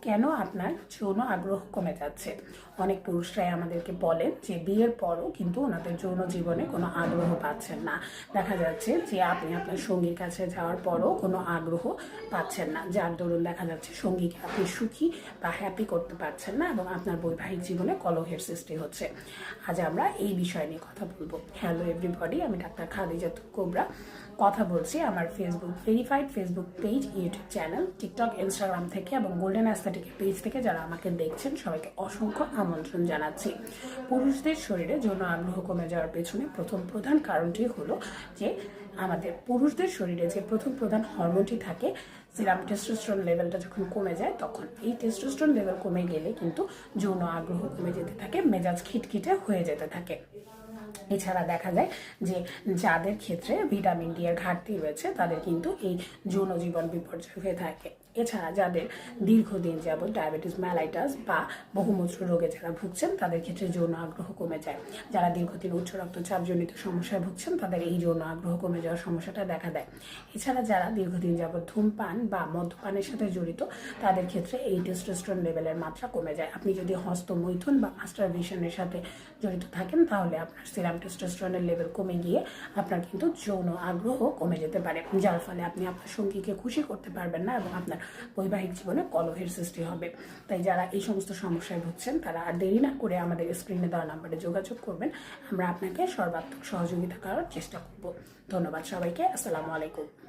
কেন আপনার যৌন আগ্রহ কমে যাচ্ছে। অনেক পুরুষরাই আমাদেরকে বলেন যে বিয়ের পরও কিন্তু ওনাদের যৌন জীবনে কোনো আগ্রহ পাচ্ছেন না। দেখা যাচ্ছে যে আপনি আপনার সঙ্গীর কাছে যাওয়ার পরও কোনো আগ্রহ পাচ্ছেন না, যার দরুন দেখা যাচ্ছে সঙ্গীকে আপনি সুখী বা হ্যাপি করতে পারছেন না এবং আপনার বৈবাহিক জীবনে কলহের সৃষ্টি হচ্ছে। আজ আমরা এই বিষয় নিয়ে কথা বলবো। হ্যালো এভরিবডি, আমি ডাক্তার খাদিজাতুল কোবরা কথা বলছি আমার Facebook verified Facebook page, YouTube channel, TikTok, Instagram থেকে এবং গোল্ডেন অ্যাস্থেটিকের পেজ থেকে যারা আমাকে দেখছেন সবাইকে অসংখ্য আমন্ত্রণ জানাচ্ছি। পুরুষদের শরীরে যৌন আগ্রহ কমে যাওয়ার পেছনে প্রধান কারণটি হলো যে আমাদের পুরুষদের শরীরে যে প্রধান হরমোনটি থাকে, সিরাম টেস্টোস্টেরন লেভেলটা যখন কমে যায় তখন এই টেস্টোস্টেরন লেভেল কমে গেলে কিন্তু যৌন আগ্রহ কমে যেতে থাকে, মেজাজ খিটখিটে হয়ে যেতে থাকে। এছাড়া দেখা যায় যে যাদের ক্ষেত্রে ভিটামিন ডি এর ঘাটতি রয়েছে তাদের কিন্তু এই যৌন জীবন বিপর্যয় হয়ে থাকে। এছাড়া যাদের দীর্ঘদিন যাবত ডায়াবেটিস মেলাইটাস বা বহুমূত্র রোগে যারা ভুগছেন তাদের ক্ষেত্রে যৌন আগ্রহ কমে যায়। যারা দীর্ঘদিন উচ্চ রক্তচাপজনিত সমস্যায় ভুগছেন তাদের এই যৌন আগ্রহ কমে যাওয়ার সমস্যাটা দেখা দেয়। এছাড়া যারা দীর্ঘদিন যাবত ধূমপান বা মদ্যপানের সাথে জড়িত তাদের ক্ষেত্রে এই টেস্টোস্টেরন লেভেলের মাত্রা কমে যায়। আপনি যদি হস্তমৈথুন বা মাস্টারবেশনের সাথে জড়িত থাকেন তাহলে আপনার সিরাম টেস্টোস্টেরনের লেভেল কমে গিয়ে আপনার কিন্তু যৌন আগ্রহ কমে যেতে পারে, যার ফলে আপনি আপনার সঙ্গীকে খুশি করতে পারবেন না এবং আপনার বৈবাহিক জীবনে কলহের সৃষ্টি হবে। তাই যারা এই সমস্ত সমস্যায় ভুগছেন তারা আর দেরি না করে আমাদের স্ক্রিনে দেওয়া নাম্বারে যোগাযোগ করবেন। আমরা আপনাকে সর্বাত্মক সহযোগিতা করার চেষ্টা করব। ধন্যবাদ সবাইকে। আসসালামু আলাইকুম।